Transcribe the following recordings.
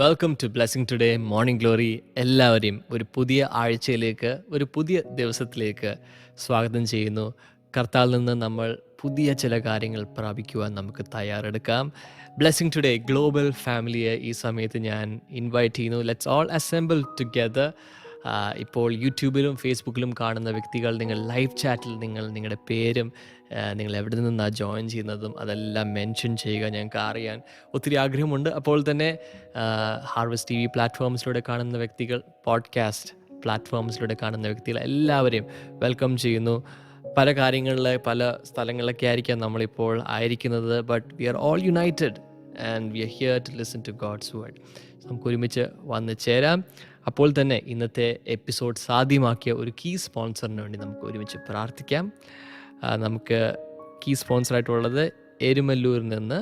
Welcome to blessing today morning glory. എല്ലാവരെയും ഒരു പുതിയ ആഴ്ചയിലേക്ക്, ഒരു പുതിയ ദിവസത്തിലേക്ക് സ്വാഗതം ചെയ്യുന്നു. കർത്താവിൽ നിന്ന് നമ്മൾ പുതിയ ചില കാര്യങ്ങൾ പ്രാപിക്കുവാൻ നമുക്ക് തയ്യാറെടുക്കാം. ബ്ലെസ്സിങ് ടുഡേ ഗ്ലോബൽ ഫാമിലിയെ ഈ സമയത്ത് ഞാൻ ഇൻവൈറ്റ് ചെയ്യുന്നു. Let's all assemble together. ഇപ്പോൾ യൂട്യൂബിലും ഫേസ്ബുക്കിലും കാണുന്ന വ്യക്തികൾ, നിങ്ങൾ ലൈവ് ചാറ്റിൽ നിങ്ങളുടെ പേരും നിങ്ങൾ എവിടെ നിന്നാണ് ജോയിൻ ചെയ്യുന്നതും അതെല്ലാം മെൻഷൻ ചെയ്യുക. ഞങ്ങൾക്ക് അറിയാൻ ഒത്തിരി ആഗ്രഹമുണ്ട്. അപ്പോൾ തന്നെ ഹാർവസ്റ്റ് TV പ്ലാറ്റ്ഫോംസിലൂടെ കാണുന്ന വ്യക്തികൾ, പോഡ്കാസ്റ്റ് പ്ലാറ്റ്ഫോംസിലൂടെ കാണുന്ന വ്യക്തികൾ എല്ലാവരെയും വെൽക്കം ചെയ്യുന്നു. പല കാര്യങ്ങളിലെ പല സ്ഥലങ്ങളിലൊക്കെ ആയിരിക്കാം നമ്മളിപ്പോൾ ആയിരിക്കുന്നത്. But we are all united and we are here to listen to God's word. നമുക്ക് ഒരുമിച്ച് വന്ന് ചേരാം. അപ്പോൾ തന്നെ ഇന്നത്തെ എപ്പിസോഡ് സാധ്യമാക്കിയ ഒരു കീ സ്പോൺസറിന് വേണ്ടി നമുക്ക് ഒരുമിച്ച് പ്രാർത്ഥിക്കാം. നമുക്ക് കീ സ്പോൺസറായിട്ടുള്ളത് എരുമല്ലൂരിൽ നിന്ന്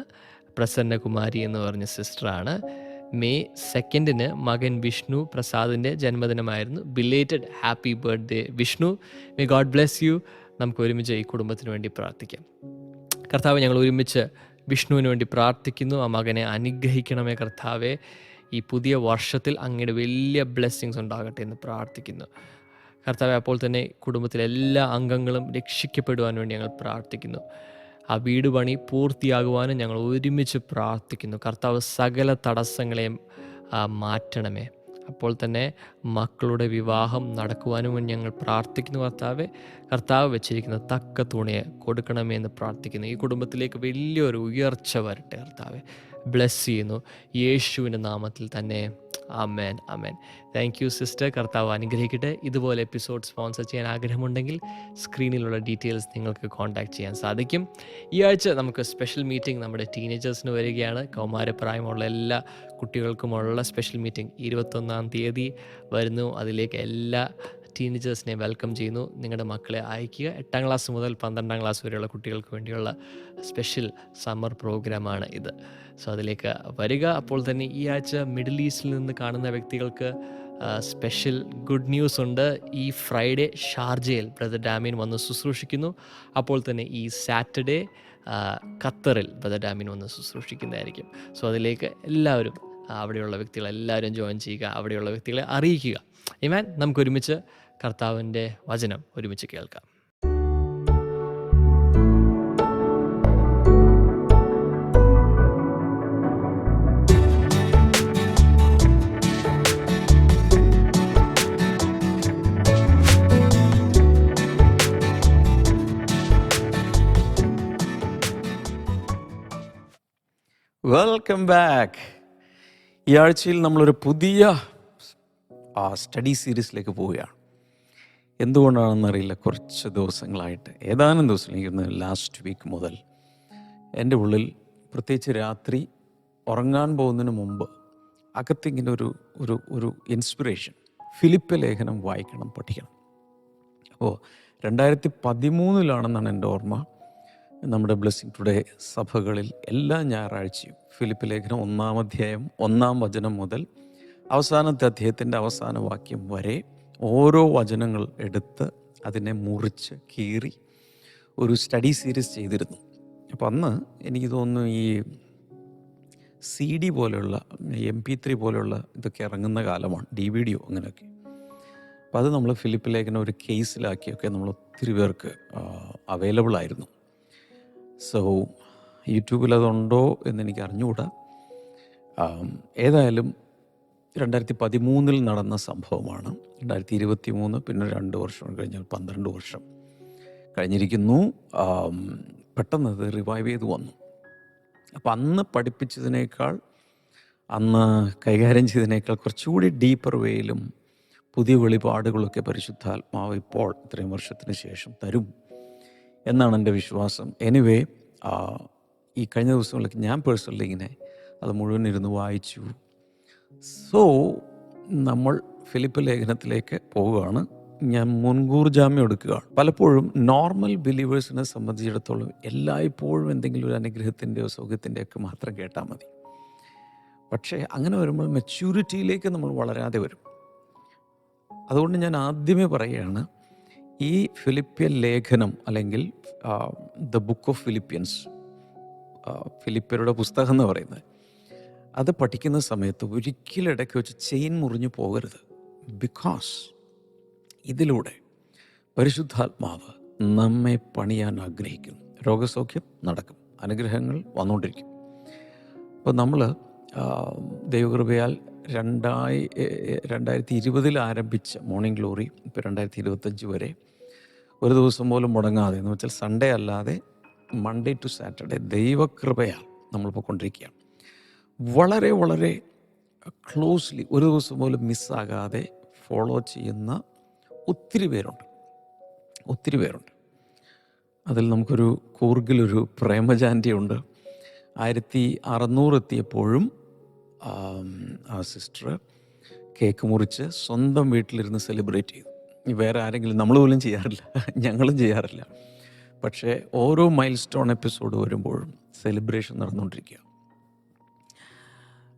പ്രസന്നകുമാരി എന്ന് പറഞ്ഞ സിസ്റ്ററാണ്. മെയ് 2 മകൻ വിഷ്ണു പ്രസാദിൻ്റെ ജന്മദിനമായിരുന്നു. Belated happy birthday Vishnu. May God bless you. നമുക്ക് ഒരുമിച്ച് ഈ കുടുംബത്തിന് വേണ്ടി പ്രാർത്ഥിക്കാം. കർത്താവെ, ഞങ്ങൾ ഒരുമിച്ച് വിഷ്ണുവിന് വേണ്ടി പ്രാർത്ഥിക്കുന്നു. ആ മകനെ അനുഗ്രഹിക്കണമേ കർത്താവെ. ഈ പുതിയ വർഷത്തിൽ അങ്ങയുടെ വലിയ ബ്ലെസ്സിങ്സ് ഉണ്ടാകട്ടെ എന്ന് പ്രാർത്ഥിക്കുന്നു കർത്താവെ. അപ്പോൾ തന്നെ കുടുംബത്തിലെ എല്ലാ അംഗങ്ങളും രക്ഷിക്കപ്പെടുവാൻ വേണ്ടി ഞങ്ങൾ പ്രാർത്ഥിക്കുന്നു. ആ വീട് പണി പൂർത്തിയാകുവാനും ഞങ്ങൾ ഒരുമിച്ച് പ്രാർത്ഥിക്കുന്നു. കർത്താവ് സകല തടസ്സങ്ങളെയും മാറ്റണമേ. അപ്പോൾ തന്നെ മക്കളുടെ വിവാഹം നടക്കുവാനും വേണ്ടി ഞങ്ങൾ പ്രാർത്ഥിക്കുന്നു കർത്താവെ. കർത്താവ് വെച്ചിരിക്കുന്ന തക്ക തുണയെ കൊടുക്കണമേ എന്ന് പ്രാർത്ഥിക്കുന്നു. ഈ കുടുംബത്തിലേക്ക് വലിയൊരു ഉയർച്ച വരട്ടെ കർത്താവെ. ബ്ലെസ് ചെയ്യുന്നു യേശുവിൻ്റെ നാമത്തിൽ തന്നെ. ആമേൻ, ആമേൻ. Thank you sister. കർത്താവ് അനുഗ്രഹിക്കട്ടെ. ഇതുപോലെ എപ്പിസോഡ് സ്പോൺസർ ചെയ്യാൻ ആഗ്രഹമുണ്ടെങ്കിൽ സ്ക്രീനിലുള്ള ഡീറ്റെയിൽസ് നിങ്ങൾക്ക് കോൺടാക്ട് ചെയ്യാൻ സാധിക്കും. ഈ ആഴ്ച നമുക്ക് സ്പെഷ്യൽ മീറ്റിംഗ് നമ്മുടെ ടീനേജേഴ്സിന് വരികയാണ്. കൗമാരപ്രായമുള്ള എല്ലാ കുട്ടികൾക്കുമുള്ള സ്പെഷ്യൽ മീറ്റിംഗ് 21 തീയതി വരുന്നു. അതിലേക്ക് എല്ലാ ടീനേജേഴ്സിനെ വെൽക്കം ചെയ്യുന്നു. നിങ്ങളുടെ മക്കളെ അയക്കുക. 8ാം ക്ലാസ് മുതൽ 12ാം ക്ലാസ് വരെയുള്ള കുട്ടികൾക്ക് വേണ്ടിയുള്ള സ്പെഷ്യൽ സമ്മർ പ്രോഗ്രാമാണ് ഇത്. സോ അതിലേക്ക് വരിക. അപ്പോൾ തന്നെ ഈ ആഴ്ച മിഡിൽ ഈസ്റ്റിൽ നിന്ന് കാണുന്ന വ്യക്തികൾക്ക് സ്പെഷ്യൽ ഗുഡ് ന്യൂസ് ഉണ്ട്. ഈ ഫ്രൈഡേ ഷാർജയിൽ ബ്രദർ ഡാമിൻ വന്ന് ശുശ്രൂഷിക്കുന്നു. അപ്പോൾ തന്നെ ഈ സാറ്റർഡേ ഖത്തറിൽ ബ്രദർ ഡാമിൻ വന്ന് ശുശ്രൂഷിക്കുന്നതായിരിക്കും. സോ അതിലേക്ക് എല്ലാവരും, അവിടെയുള്ള വ്യക്തികളെല്ലാവരും ജോയിൻ ചെയ്യുക. അവിടെയുള്ള വ്യക്തികളെ അറിയിക്കുക. ആമേൻ. നമുക്കൊരുമിച്ച് കർത്താവിൻ്റെ വചനം ഒരുമിച്ച് കേൾക്കാം. Welcome back. ഈ ആഴ്ചയിൽ നമ്മളൊരു പുതിയ സ്റ്റഡി സീരീസിലേക്ക് പോവുകയാണ്. എന്തുകൊണ്ടാണെന്നറിയില്ല, കുറച്ച് ദിവസങ്ങളായിട്ട്, ഏതാനും ദിവസങ്ങൾ, ലാസ്റ്റ് വീക്ക് മുതൽ എൻ്റെ ഉള്ളിൽ, പ്രത്യേകിച്ച് രാത്രി ഉറങ്ങാൻ പോകുന്നതിന് മുമ്പ് അകത്തിങ്ങനെ ഒരു ഇൻസ്പിറേഷൻ, ഫിലിപ്പ് ലേഖനം വായിക്കണം, പഠിക്കണം. അപ്പോൾ 2013 എൻ്റെ ഓർമ്മ, നമ്മുടെ ബ്ലെസ്സിങ് ടുഡേ സഭകളിൽ എല്ലാ ഞായറാഴ്ചയും ഫിലിപ്പ് ലേഖനം 1-ാം അധ്യായം 1-ാം വചനം മുതൽ അവസാനത്തെ അധ്യായത്തിൻ്റെ അവസാന വാക്യം വരെ ഓരോ വചനങ്ങൾ എടുത്ത് അതിനെ മുറിച്ച് കീറി ഒരു സ്റ്റഡി സീരീസ് ചെയ്തിരുന്നു. അപ്പോൾ അന്ന് എനിക്ക് തോന്നുന്നു ഈ CD പോലെയുള്ള MP3 പോലെയുള്ള ഇതൊക്കെ ഇറങ്ങുന്ന കാലമാണ്, DVD അങ്ങനെയൊക്കെ. അപ്പോൾ അത് നമ്മൾ ഫിലിപ്പ് ലേഖനം ഒരു കേസിലാക്കിയൊക്കെ നമ്മൾ ഒത്തിരി പേർക്ക് അവൈലബിൾ ആയിരുന്നു. സോ യൂട്യൂബിൽ അതുണ്ടോ എന്നെനിക്ക് അറിഞ്ഞുകൂടാ. ഏതായാലും 2013 നടന്ന സംഭവമാണ്. 2023 പിന്നെ 2 വർഷം കഴിഞ്ഞാൽ 12 വർഷം കഴിഞ്ഞിരിക്കുന്നു. പെട്ടെന്ന് അത് റിവൈവ് ചെയ്ത് വന്നു. അപ്പം അന്ന് പഠിപ്പിച്ചതിനേക്കാൾ, അന്ന് കൈകാര്യം ചെയ്തതിനേക്കാൾ കുറച്ചുകൂടി ഡീപ്പർ വേയിലും പുതിയ വെളിപാടുകളൊക്കെ പരിശുദ്ധാത്മാവ് ഇപ്പോൾ ഇത്രയും വർഷത്തിന് ശേഷം തരും എന്നാണ് എൻ്റെ വിശ്വാസം. എനിവേ, ഈ കഴിഞ്ഞ ദിവസങ്ങളിലേക്ക് ഞാൻ പേഴ്സണലി ഇങ്ങനെ അത് മുഴുവൻ ഇരുന്ന് വായിച്ചു. സോ നമ്മൾ ഫിലിപ്പ് ലേഖനത്തിലേക്ക് പോവുകയാണ്. ഞാൻ മുൻകൂർ ജാമ്യം എടുക്കുകയാണ്. പലപ്പോഴും നോർമൽ ബിലീവേഴ്സിനെ സംബന്ധിച്ചിടത്തോളം എല്ലായ്പ്പോഴും എന്തെങ്കിലും ഒരു അനുഗ്രഹത്തിൻ്റെയോ സൗഖ്യത്തിൻ്റെയോ ഒക്കെ മാത്രം കേട്ടാൽ മതി. പക്ഷേ അങ്ങനെ വരുമ്പോൾ മെച്യൂരിറ്റിയിലേക്ക് നമ്മൾ വളരാതെ വരും. അതുകൊണ്ട് ഞാൻ ആദ്യമേ പറയുകയാണ്, ഈ ഫിലിപ്പിയൻ ലേഖനം അല്ലെങ്കിൽ ദ ബുക്ക് ഓഫ് ഫിലിപ്പിയൻസ്, ഫിലിപ്പിയരുടെ പുസ്തകം എന്ന് പറയുന്നത്, അത് പഠിക്കുന്ന സമയത്ത് ഒരിക്കലും ഇടയ്ക്ക് വെച്ച് ചെയിൻ മുറിഞ്ഞു പോകരുത്. ബിക്കോസ് ഇതിലൂടെ പരിശുദ്ധാത്മാവ് നമ്മെ പണിയാൻ ആഗ്രഹിക്കുന്നു. രോഗസൗഖ്യം നടക്കും, അനുഗ്രഹങ്ങൾ വന്നുകൊണ്ടിരിക്കും. അപ്പോൾ നമ്മൾ ദൈവകൃപയാൽ 2020 ആരംഭിച്ച മോർണിംഗ് ഗ്ലോറി ഇപ്പോൾ 2025 വരെ ഒരു ദിവസം പോലും മുടങ്ങാതെ, എന്ന് വെച്ചാൽ സൺഡേ അല്ലാതെ മൺഡേ ടു സാറ്റർഡേ ദൈവകൃപയാൽ നമ്മൾ പോയിക്കൊണ്ടിരിക്കുകയാണ്. വളരെ വളരെ ക്ലോസ്ലി ഒരു ദിവസം പോലും മിസ്സാകാതെ ഫോളോ ചെയ്യുന്ന ഒത്തിരി പേരുണ്ട്. അതിൽ നമുക്കൊരു കൂർഗിലൊരു പ്രേമജാൻറ്റിയുണ്ട്. 1600 എത്തിയപ്പോഴും ആ സിസ്റ്റർ കേക്ക് മുറിച്ച് സ്വന്തം വീട്ടിലിരുന്ന് സെലിബ്രേറ്റ് ചെയ്തു. വേറെ ആരെങ്കിലും, നമ്മൾ പോലും ചെയ്യാറില്ല, ഞങ്ങളും ചെയ്യാറില്ല. പക്ഷേ ഓരോ മൈൽ സ്റ്റോൺ എപ്പിസോഡ് വരുമ്പോഴും സെലിബ്രേഷൻ നടന്നുകൊണ്ടിരിക്കുക.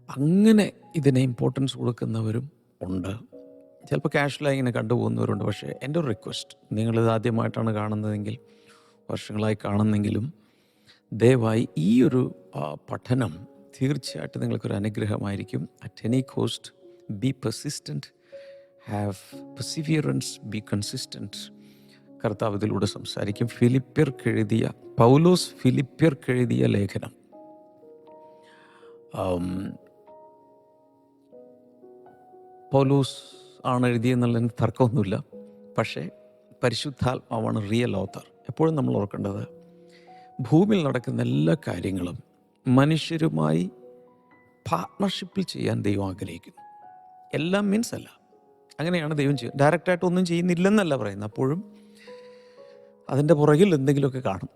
അങ്ങനെ ഇതിനെ ഇമ്പോർട്ടൻസ് കൊടുക്കുന്നവരും ഉണ്ട്. ചിലപ്പോൾ കാഷ്വലായി ഇങ്ങനെ കണ്ടുപോകുന്നവരുണ്ട്. പക്ഷേ എൻ്റെ ഒരു റിക്വസ്റ്റ്, നിങ്ങളിത് ആദ്യമായിട്ടാണ് കാണുന്നതെങ്കിൽ, വർഷങ്ങളായി കാണുന്നെങ്കിലും, ദയവായി ഈ ഒരു പഠനം തീർച്ചയായിട്ടും നിങ്ങൾക്കൊരു അനുഗ്രഹമായിരിക്കും. At any cost be persistent, have perseverance, be consistent. കർത്താവ് ഇതിലൂടെ സംസാരിക്കും. പൗലോസ് ഫിലിപ്പിയർക്കെഴുതിയ ലേഖനം പൗലോസ് ആണ് എഴുതിയെന്നുള്ളതിന് തർക്കമൊന്നുമില്ല. പക്ഷേ പരിശുദ്ധാത്മാവാണ് റിയൽ ഓത്തർ. എപ്പോഴും നമ്മൾ ഓർക്കേണ്ടത്, ഭൂമിയിൽ നടക്കുന്ന എല്ലാ കാര്യങ്ങളും മനുഷ്യരുമായി പാർട്ട്ണർഷിപ്പിൽ ചെയ്യാൻ ദൈവം ആഗ്രഹിക്കുന്നു. എല്ലാം മീൻസ് അല്ല, അങ്ങനെയാണ് ദൈവം ചെയ്യുന്നത്. ഡയറക്റ്റായിട്ട് ഒന്നും ചെയ്യുന്നില്ലെന്നല്ല പറയുന്നത്, അപ്പോഴും അതിൻ്റെ പുറകിൽ എന്തെങ്കിലുമൊക്കെ കാണും.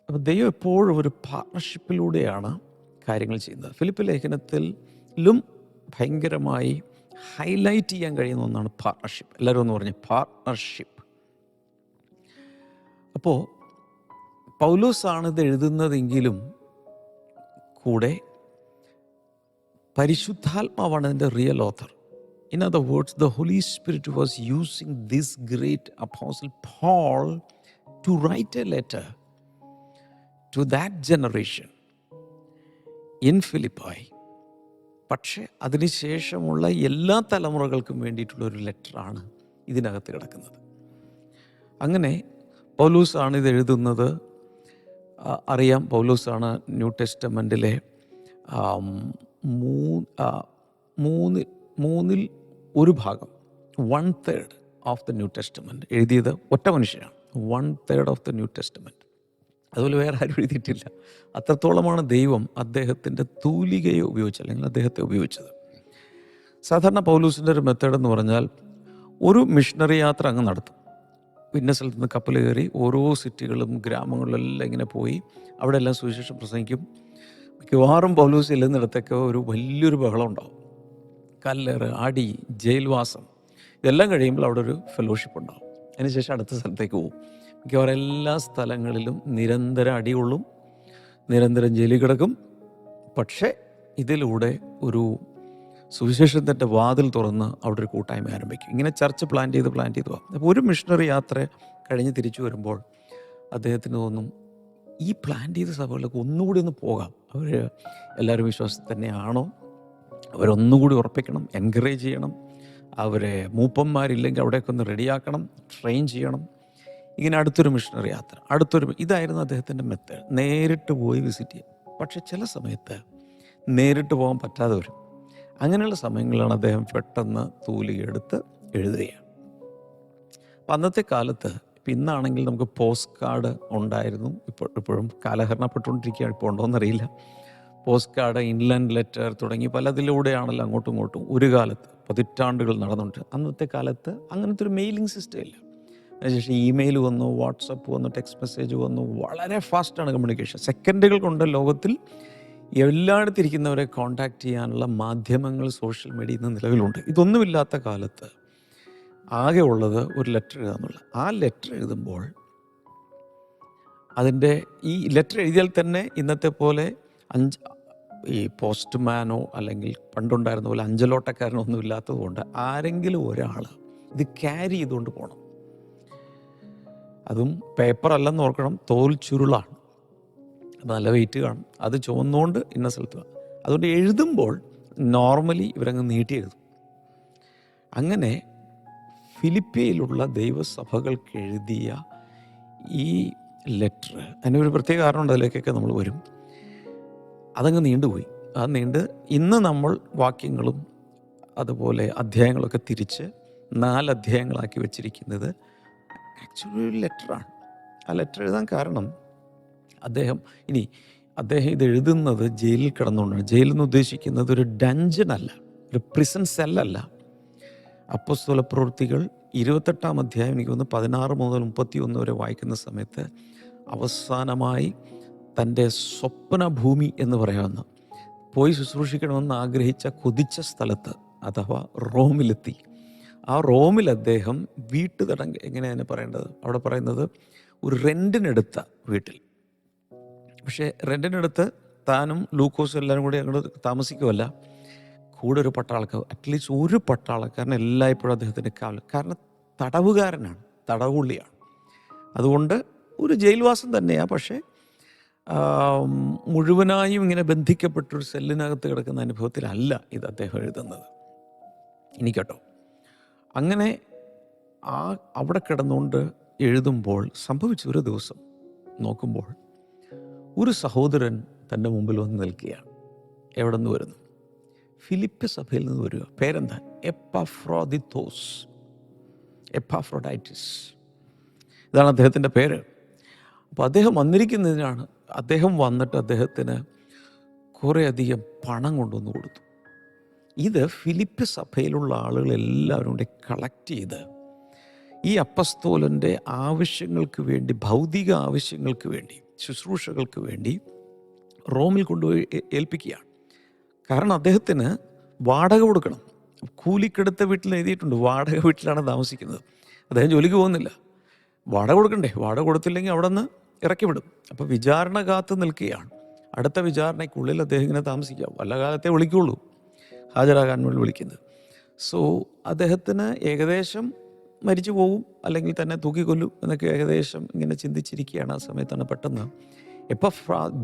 അപ്പോൾ ദൈവം എപ്പോഴും ഒരു പാർട്ട്ണർഷിപ്പിലൂടെയാണ് കാര്യങ്ങൾ ചെയ്യുന്നത്. ഫിലിപ്പ് ലേഖനത്തിലും ഭയങ്കരമായി ഹൈലൈറ്റ് ചെയ്യാൻ കഴിയുന്ന ഒന്നാണ് പാർട്ട്ണർഷിപ്പ്. എല്ലാവരും ഒന്ന് പറഞ്ഞ് പാർട്ട്ണർഷിപ്പ്. അപ്പോൾ പൗലോസാണ് ഇത് എഴുതുന്നതെങ്കിലും കൂടെ പരിശുദ്ധാത്മാവാണ് ഇതിൻ്റെ real author. In other words, the Holy Spirit was using this great apostle Paul to write a letter to that generation in Philippi. പക്ഷേ അതിനുശേഷമുള്ള എല്ലാ തലമുറകൾക്കും വേണ്ടിയിട്ടുള്ള ഒരു ലെറ്ററാണ് ഇതിനകത്ത് കിടക്കുന്നത്. അങ്ങനെ പൗലോസാണ് ഇത് എഴുതുന്നത്. അറിയാം, പൗലോസാണ് ന്യൂ ടെസ്റ്റമെൻറ്റിലെ മൂന്നിൽ ഒരു ഭാഗം, 1/3 ഓഫ് ദ ന്യൂ ടെസ്റ്റമെൻറ്റ് എഴുതിയത് ഒറ്റ മനുഷ്യനാണ്. 1/3 ഓഫ് ദ ന്യൂ ടെസ്റ്റമെൻറ്റ്. അതുപോലെ വേറെ ആരും എഴുതിയിട്ടില്ല. അത്രത്തോളമാണ് ദൈവം അദ്ദേഹത്തിൻ്റെ തൂലികയെ ഉപയോഗിച്ചത്, അല്ലെങ്കിൽ അദ്ദേഹത്തെ ഉപയോഗിച്ചത്. സാധാരണ പൗലൂസിൻ്റെ ഒരു മെത്തേഡ് എന്ന് പറഞ്ഞാൽ, ഒരു മിഷണറി യാത്ര അങ്ങ് നടത്തും. ഇന്ന സ്ഥലത്ത് നിന്ന് കപ്പൽ കയറി ഓരോ സിറ്റികളും ഗ്രാമങ്ങളിലെല്ലാം ഇങ്ങനെ പോയി അവിടെ എല്ലാം സുവിശേഷം പ്രസംഗിക്കും. മിക്കവാറും പൗലൂസ് ചെല്ലുന്നിടത്തൊക്കെ ഒരു വലിയൊരു ബഹളം ഉണ്ടാവും. കല്ലേറ്, അടി, ജയിൽവാസം, ഇതെല്ലാം കഴിയുമ്പോൾ അവിടെ ഒരു ഫെലോഷിപ്പ് ഉണ്ടാവും. അതിനുശേഷം അടുത്ത സ്ഥലത്തേക്ക് പോകും. മിക്കവാറും എല്ലാ സ്ഥലങ്ങളിലും നിരന്തരം അടികൊള്ളും, നിരന്തരം ജയിലിൽ കിടക്കും. പക്ഷേ ഇതിലൂടെ ഒരു സുവിശേഷത്തിൻ്റെ വാതിൽ തുറന്ന് അവിടെ ഒരു കൂട്ടായ്മ ആരംഭിക്കും. ഇങ്ങനെ ചർച്ച് പ്ലാൻ ചെയ്ത് പോകാം. അപ്പോൾ ഒരു മിഷണറി യാത്ര കഴിഞ്ഞ് തിരിച്ചു വരുമ്പോൾ അദ്ദേഹത്തിന് തോന്നും, ഈ പ്ലാൻ ചെയ്ത സഭകളിലൊക്കെ ഒന്നുകൂടി ഒന്ന് പോകാം. അവർ എല്ലാവരും വിശ്വാസത്തിൽ തന്നെയാണോ? അവരൊന്നുകൂടി ഉറപ്പിക്കണം, എൻകറേജ് ചെയ്യണം. അവരെ മൂപ്പന്മാരില്ലെങ്കിൽ അവിടെയൊക്കെ ഒന്ന് റെഡിയാക്കണം, ട്രെയിൻ ചെയ്യണം. ഇങ്ങനെ അടുത്തൊരു മിഷണറി യാത്ര, ഇതായിരുന്നു അദ്ദേഹത്തിൻ്റെ മെത്തേഡ്. നേരിട്ട് പോയി വിസിറ്റ് ചെയ്യും. പക്ഷെ ചില സമയത്ത് നേരിട്ട് പോകാൻ പറ്റാതെ വരും. അങ്ങനെയുള്ള സമയങ്ങളിലാണ് അദ്ദേഹം പെട്ടെന്ന് തൂലികയെടുത്ത് എഴുതുകയാണ്. അപ്പം അന്നത്തെ കാലത്ത്, ഇപ്പം ഇന്നാണെങ്കിൽ നമുക്ക് പോസ്റ്റ് കാർഡ് ഉണ്ടായിരുന്നു, ഇപ്പോഴും കാലഹരണപ്പെട്ടുകൊണ്ടിരിക്കുകയാണ്, ഇപ്പോൾ ഉണ്ടോയെന്നറിയില്ല. പോസ്റ്റ് കാർഡ്, ഇൻലാൻഡ് ലെറ്റർ തുടങ്ങി പലതിലൂടെയാണല്ലോ അങ്ങോട്ടും ഇങ്ങോട്ടും ഒരു കാലത്ത് പതിറ്റാണ്ടുകൾ നടന്നുണ്ട്. അന്നത്തെ കാലത്ത് അങ്ങനത്തെ ഒരു മെയിലിംഗ് സിസ്റ്റം ഇല്ല. അതിനുശേഷം ഇമെയിൽ വന്നു, വാട്സപ്പ് വന്നു, ടെക്സ്റ്റ് മെസ്സേജ് വന്നു. വളരെ ഫാസ്റ്റാണ് കമ്മ്യൂണിക്കേഷൻ. സെക്കൻഡുകൾ കൊണ്ട് ലോകത്തിൽ എല്ലായിടത്തും ഇരിക്കുന്നവരെ കോൺടാക്റ്റ് ചെയ്യാനുള്ള മാധ്യമങ്ങൾ, സോഷ്യൽ മീഡിയ ഇന്ന് നിലവിലുണ്ട്. ഇതൊന്നുമില്ലാത്ത കാലത്ത് ആകെ ഉള്ളത് ഒരു ലെറ്റർ എഴുതാന്നുള്ള. ആ ലെറ്റർ എഴുതുമ്പോൾ അതിൻ്റെ ഈ ലെറ്റർ എഴുതിയാൽ തന്നെ ഇന്നത്തെ പോലെ ഈ പോസ്റ്റ്മാനോ അല്ലെങ്കിൽ പണ്ടുണ്ടായിരുന്ന പോലെ അഞ്ചലോട്ടക്കാരനോ ഒന്നും ഇല്ലാത്തത് കൊണ്ട് ആരെങ്കിലും ഒരാൾ ഇത് ക്യാരി ചെയ്തുകൊണ്ട് പോകണം. അതും പേപ്പർ അല്ലെന്ന് ഓർക്കണം, തോൽ ചുരുളാണ്. അപ്പം നല്ല വെയിറ്റ് കാണും. അത് ചുവന്നുകൊണ്ട് ഇന്ന സ്ഥലത്ത് അതുകൊണ്ട് എഴുതുമ്പോൾ നോർമലി ഇവരങ്ങ് നീട്ടി എഴുതും. അങ്ങനെ ഫിലിപ്പിയയിലുള്ള ദൈവസഭകൾക്ക് എഴുതിയ ഈ ലെറ്റർ, അതിനൊരു പ്രത്യേക കാരണമുണ്ട്, അതിലേക്കൊക്കെ നമ്മൾ വരും. അതങ്ങ് നീണ്ടുപോയി. അത് ഇന്ന് നമ്മൾ വാക്യങ്ങളും അതുപോലെ അധ്യായങ്ങളൊക്കെ തിരിച്ച് 4 അധ്യായങ്ങളാക്കി വെച്ചിരിക്കുന്നത് ആക്ച്വലി ഒരു ലെറ്ററാണ്. ആ ലെറ്റർ എഴുതാൻ കാരണം അദ്ദേഹം ഇത് എഴുതുന്നത് ജയിലിൽ കിടന്നുകൊണ്ടാണ്. ജയിലിൽ നിന്ന് ഉദ്ദേശിക്കുന്നത് ഒരു ഡഞ്ചൻ അല്ല, ഒരു പ്രിസൺ സെല്ലല്ല. അപ്പോസ്തല പ്രവൃത്തികൾ 28-ാം അധ്യായം എനിക്ക് തോന്നുന്നു 16 മുതൽ 31 വരെ വായിക്കുന്ന സമയത്ത് അവസാനമായി തൻ്റെ സ്വപ്നഭൂമി എന്ന് പറയാവുന്ന പോയി ശുശ്രൂഷിക്കണമെന്ന് ആഗ്രഹിച്ച കൊതിച്ച സ്ഥലത്ത് അഥവാ റോമിലെത്തി. ആ റോമിൽ അദ്ദേഹം എങ്ങനെയാണ് പറയേണ്ടത്, അവിടെ പറയുന്നത് ഒരു റെൻറ്റിനെടുത്ത വീട്ടിൽ. പക്ഷേ റെൻറ്റിനെടുത്ത് താനും ലൂക്കോസും എല്ലാവരും കൂടി അങ്ങോട്ട് താമസിക്കുമല്ല, കൂടെ ഒരു പട്ടാളക്കാർ, അറ്റ്ലീസ്റ്റ് ഒരു പട്ടാളക്കാരൻ എല്ലായ്പ്പോഴും അദ്ദേഹത്തിൻ്റെ കാവൽ. കാരണം തടവുകാരനാണ്, തടവുള്ളിയാണ്. അതുകൊണ്ട് ഒരു ജയിൽവാസം തന്നെയാണ്. പക്ഷേ മുഴുവനായും ഇങ്ങനെ ബന്ധിക്കപ്പെട്ടൊരു സെല്ലിനകത്ത് കിടക്കുന്ന അനുഭവത്തിലല്ല ഇത് അദ്ദേഹം എഴുതുന്നത്. ഇനി കേട്ടോ, അങ്ങനെ അവിടെ കിടന്നുകൊണ്ട് എഴുതുമ്പോൾ സംഭവിച്ച ഒരു ദിവസം നോക്കുമ്പോൾ ഒരു സഹോദരൻ തൻ്റെ മുമ്പിൽ വന്ന് നിൽക്കുകയാണ്. എവിടെ നിന്ന് വരുന്നു? ഫിലിപ്പ് സഭയിൽ നിന്ന് വരിക. പേരെന്താ? എപ്പാഫ്രോഡൈറ്റിസ്. ഇതാണ് അദ്ദേഹത്തിൻ്റെ പേര്. അപ്പോൾ അദ്ദേഹം വന്നിരിക്കുന്നതിനാണ്. അദ്ദേഹം വന്നിട്ട് അദ്ദേഹത്തിന് കുറേയധികം പണം കൊണ്ടുവന്ന് കൊടുത്തു. ഇത് ഫിലിപ്പ് സഭയിലുള്ള ആളുകളെല്ലാവരും കൂടി കളക്ട് ചെയ്ത് ഈ അപ്പസ്തോലൻ്റെ ആവശ്യങ്ങൾക്ക് വേണ്ടി, ഭൗതിക ആവശ്യങ്ങൾക്ക് വേണ്ടി, ശുശ്രൂഷകൾക്ക് വേണ്ടി റോമിൽ കൊണ്ടുപോയി ഏൽപ്പിക്കുകയാണ്. കാരണം അദ്ദേഹത്തിന് വാടക കൊടുക്കണം. കൂലിക്കെടുത്ത വീട്ടിൽ എഴുതിയിട്ടുണ്ട്, വാടക വീട്ടിലാണ് താമസിക്കുന്നത്. അദ്ദേഹം ജോലിക്ക് പോകുന്നില്ല, വാടക കൊടുക്കണ്ടേ? വാടക കൊടുത്തില്ലെങ്കിൽ അവിടെ നിന്ന് ഇറക്കി വിടും. അപ്പോൾ വിചാരണ കാത്ത് നിൽക്കുകയാണ്. അടുത്ത വിചാരണയ്ക്കുള്ളിൽ അദ്ദേഹം ഇങ്ങനെ താമസിക്കാം. വല്ല കാലത്തെ വിളിക്കുള്ളൂ, ഹാജരാകാൻ വേണ്ടി വിളിക്കുന്നത്. സോ അദ്ദേഹത്തിന് ഏകദേശം മരിച്ചു പോകും, അല്ലെങ്കിൽ തന്നെ തൂക്കിക്കൊല്ലും എന്നൊക്കെ ഏകദേശം ഇങ്ങനെ ചിന്തിച്ചിരിക്കുകയാണ്. ആ സമയത്താണ് പെട്ടെന്ന്